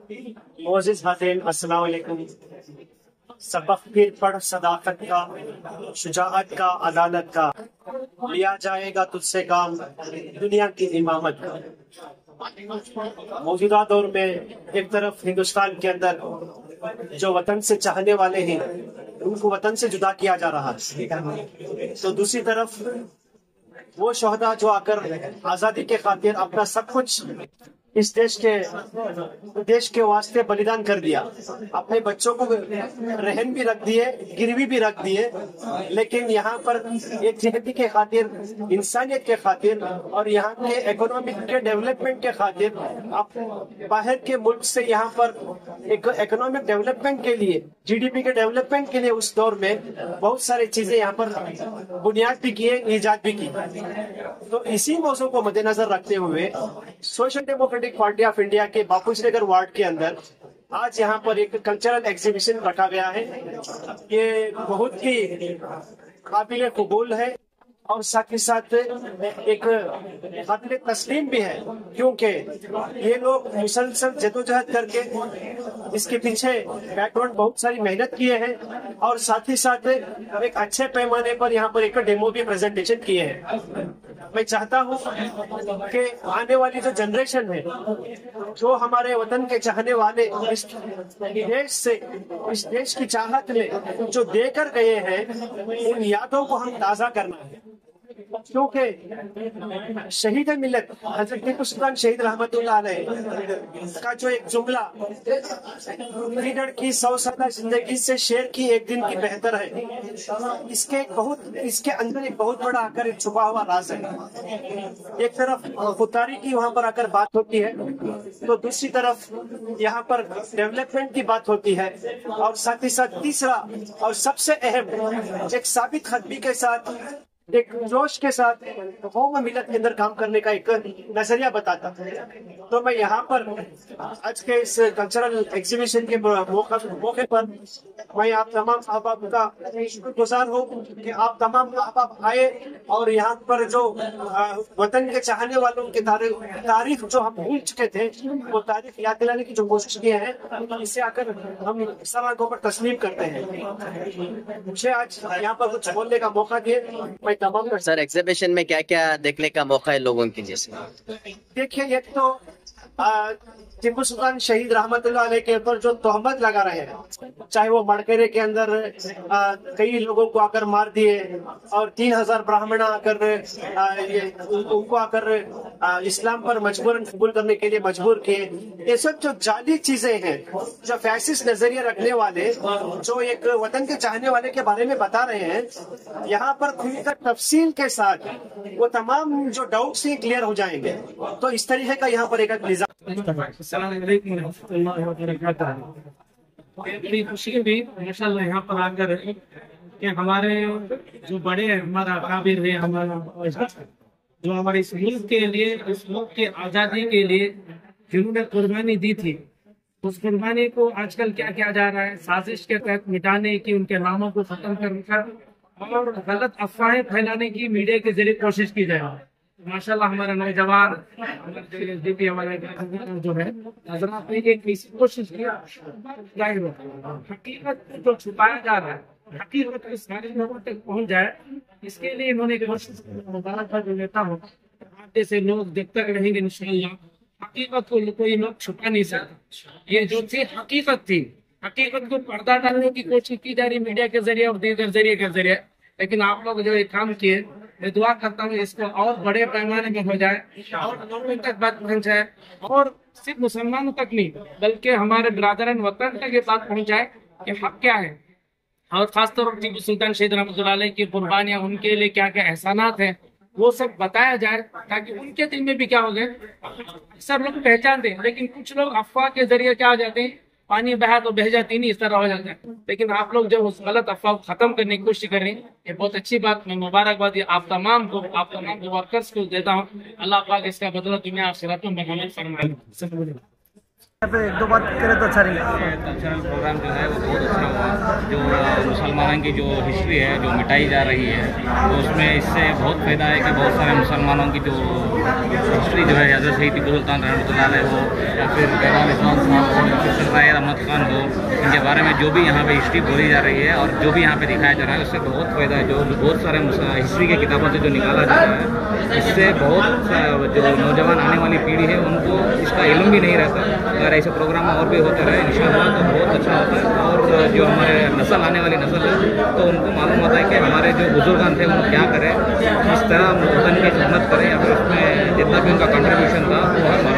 मोअज़्ज़िज़ हाज़रीन, अस्सलाम वालेकुम। सबक फिर पढ़ सदाकत का, शुजाअत का, अदालत का, लिया जाएगा तुझसे काम दुनिया की इमामत का। मौजूदा दौर में एक तरफ हिंदुस्तान के अंदर जो वतन से चाहने वाले हैं उनको वतन से जुदा किया जा रहा है, तो दूसरी तरफ वो शोहदा जो आकर आजादी के खातिर अपना सब कुछ इस देश के वास्ते बलिदान कर दिया, अपने बच्चों को रहन भी रख दिए, गिरवी भी रख दिए, लेकिन यहाँ पर एक जहती के खातिर, इंसानियत के खातिर और यहाँ के इकोनॉमिक के डेवलपमेंट के खातिर आप बाहर के मुल्क से यहाँ पर एक इकोनॉमिक डेवलपमेंट के लिए, जीडीपी के डेवलपमेंट के लिए उस दौर में बहुत सारी चीजें यहाँ पर बुनियाद भी किए, ईजाद भी की। तो इसी मौजू को मद्देनजर रखते हुए social democratic party of India के बापूजी नगर वार्ड के अंदर आज यहाँ पर एक कल्चरल एग्जीबिशन रखा गया है। ये बहुत ही काबिल कबूल है और साथ ही साथ एक काबिल तस्लीम भी है, क्योंकि ये लोग मुसलसल जदोजहद करके इसके पीछे बैकग्राउंड बहुत सारी मेहनत किए हैं और साथ ही साथ एक अच्छे पैमाने पर यहाँ पर एक डेमो भी प्रेजेंटेशन किए हैं। मैं चाहता हूँ कि आने वाली जो जनरेशन है, जो हमारे वतन के चाहने वाले इस देश की चाहत में जो देकर गए हैं, उन यादों को हम ताज़ा करना है, क्योंकि शहीद मिल्लत हज़रत टीपू सुल्तान शहीद रहमतुल्लाह अलैह का जो एक जुमला, लीडर की 100 साल जिंदगी से शेर की एक दिन की बेहतर है, इसके अंदर एक बहुत बड़ा आकर एक छुपा हुआ राज है। एक तरफ खुदारी की वहाँ पर आकर बात होती है, तो दूसरी तरफ यहाँ पर डेवलपमेंट की बात होती है, और साथ ही साथ तीसरा और सबसे अहम एक साबित खतबी के साथ, एक जोश के साथ कौम मिलत के अंदर काम करने का एक नजरिया बताता। तो मैं यहाँ पर आज के इस कल्चरल एग्जीबिशन के मौके पर मैं आप तमाम अहबाब का शुक्रगुजार हूँ कि आप तमाम अहबाब आए और यहाँ पर जो वतन के चाहने वालों की तारीख जो हम भूल चुके थे, वो तारीख याद दिलाने की जो कोशिश की है, इससे आकर हम सवाल को पर तस्लीम करते हैं। मुझे आज यहाँ पर कुछ बोलने का मौका दिए। सर, एग्जीबिशन में क्या क्या देखने का मौका है लोगों की? जैसे देखिए, ये तो टीपू सुल्तान शहीद रहमतुल्लाह अलैह के ऊपर जो तोहमत लगा रहे हैं, चाहे वो मड़केरे के अंदर कई लोगों को आकर मार दिए और 3000 ब्राह्मण आकर उनको आकर इस्लाम पर मजबूरन कबूल करने के लिए मजबूर किए, ये सब जो जाली चीजें हैं, जो फैसिस्ट नजरिया रखने वाले जो एक वतन के चाहने वाले के बारे में बता रहे हैं, यहाँ पर खुलकर तफसील के साथ वो तमाम जो डाउट्स हैं क्लियर हो जाएंगे। तो इस तरीके का यहाँ पर एक निजाम। बड़ी खुशी हुई माशाल्लाह यहाँ पर आकर कि हमारे जो बड़े हमारा काबिल है, हमारा जो हमारे इस मुल्क के लिए, इस मुल्क की आज़ादी के लिए जिन्होंने कुर्बानी दी थी, उस कुर्बानी को आजकल क्या किया जा रहा है, साजिश के तहत मिटाने की, उनके नामों को खत्म करने और गलत अफवाहें फैलाने की मीडिया के जरिए कोशिश की जाए। माशाल्लाह हमारे नौजवान हमारे जो है हजरात ने एक ऐसी कोशिश किया, हकीकत जो छुपाया जा रहा है, हकीकत के सारे लोगों तक पहुंच जाए, इसके लिए इन्होंने कोशिश मुबारकबाद देता हूँ। आगे से लोग देखते रहेंगे इंशाअल्लाह। हकीकत को कोई लोग छुपा नहीं सकते। ये जो थी हकीकत थी, हकीकत को पर्दा डालने की कोशिश की जा रही मीडिया के जरिए और दीगर जरिए के जरिए, लेकिन आप लोग जो ये काम किए, मैं दुआ करता हूँ इसको और बड़े पैमाने में हो जाए और लोगों तक बात पहुँच जाए, और सिर्फ मुसलमानों तक नहीं बल्कि हमारे बिरादरान वतन तक ये बात पहुँच जाए कि हक क्या है, और खासतौर पर टीपू सुल्तान शहीद रहमतुल्लाह अलैह की कुर्बानियाँ, उनके लिए क्या क्या एहसानात हैं, वो सब बताया जाए ताकि उनके दिल में भी क्या हो जाए। सब लोग पहचान दें, लेकिन कुछ लोग अफवाह के जरिए क्या हो जाते हैं, पानी बहा तो बह जाती नहीं, इस तरह हो जाता है। लेकिन आप लोग जब उस गलत अफवाह को खत्म करने की कोशिश कर रहे हैं, ये बहुत अच्छी बात। मैं मुबारकबाद आप तमाम वर्कर्स को देता हूँ। अल्लाह पाक इसका बदला दुनिया आखिरत में फरमाए। ایک دو بات کرے تو اچھا رہے گا. کلچرل پروگرام جو ہے وہ بہت اچھا ہوا. جو مسلمانوں کی جو ہسٹری ہے جو مٹائی جا رہی ہے تو اس میں اس سے بہت فائدہ ہے کہ بہت سارے مسلمانوں کی جو ہسٹری جو ہے حضرت سید ٹیپو سلطان رحمۃ اللہ علیہ ہو یا پھر بیگم رضوان صاحب ہو یا پھر سرائے احمد خان ہو, ان کے بارے میں جو بھی یہاں پہ ہسٹری بولی جا رہی ہے اور جو بھی یہاں پہ دکھایا جا رہا ہے اس سے بہت فائدہ ہے. جو بہت سارے ہسٹری کی کتابوں سے جو نکالا جا رہا ہے اس سے بہت جو نوجوان آنے والی پیڑھی ہے ان کو اس کا علم بھی نہیں رہتا. اگر ایسے پروگرام اور بھی ہوتے رہے انشاءاللہ تو بہت اچھا ہوتا ہے. اور جو ہمارے نسل آنے والی نسل ہے تو ان کو معلوم ہوتا ہے کہ ہمارے جو بزرگان تھے وہ کیا کریں, اس طرح وطن کی خدمت کریں یا پھر اس میں جتنا بھی ان کا کنٹریبیوشن تھا وہ ہر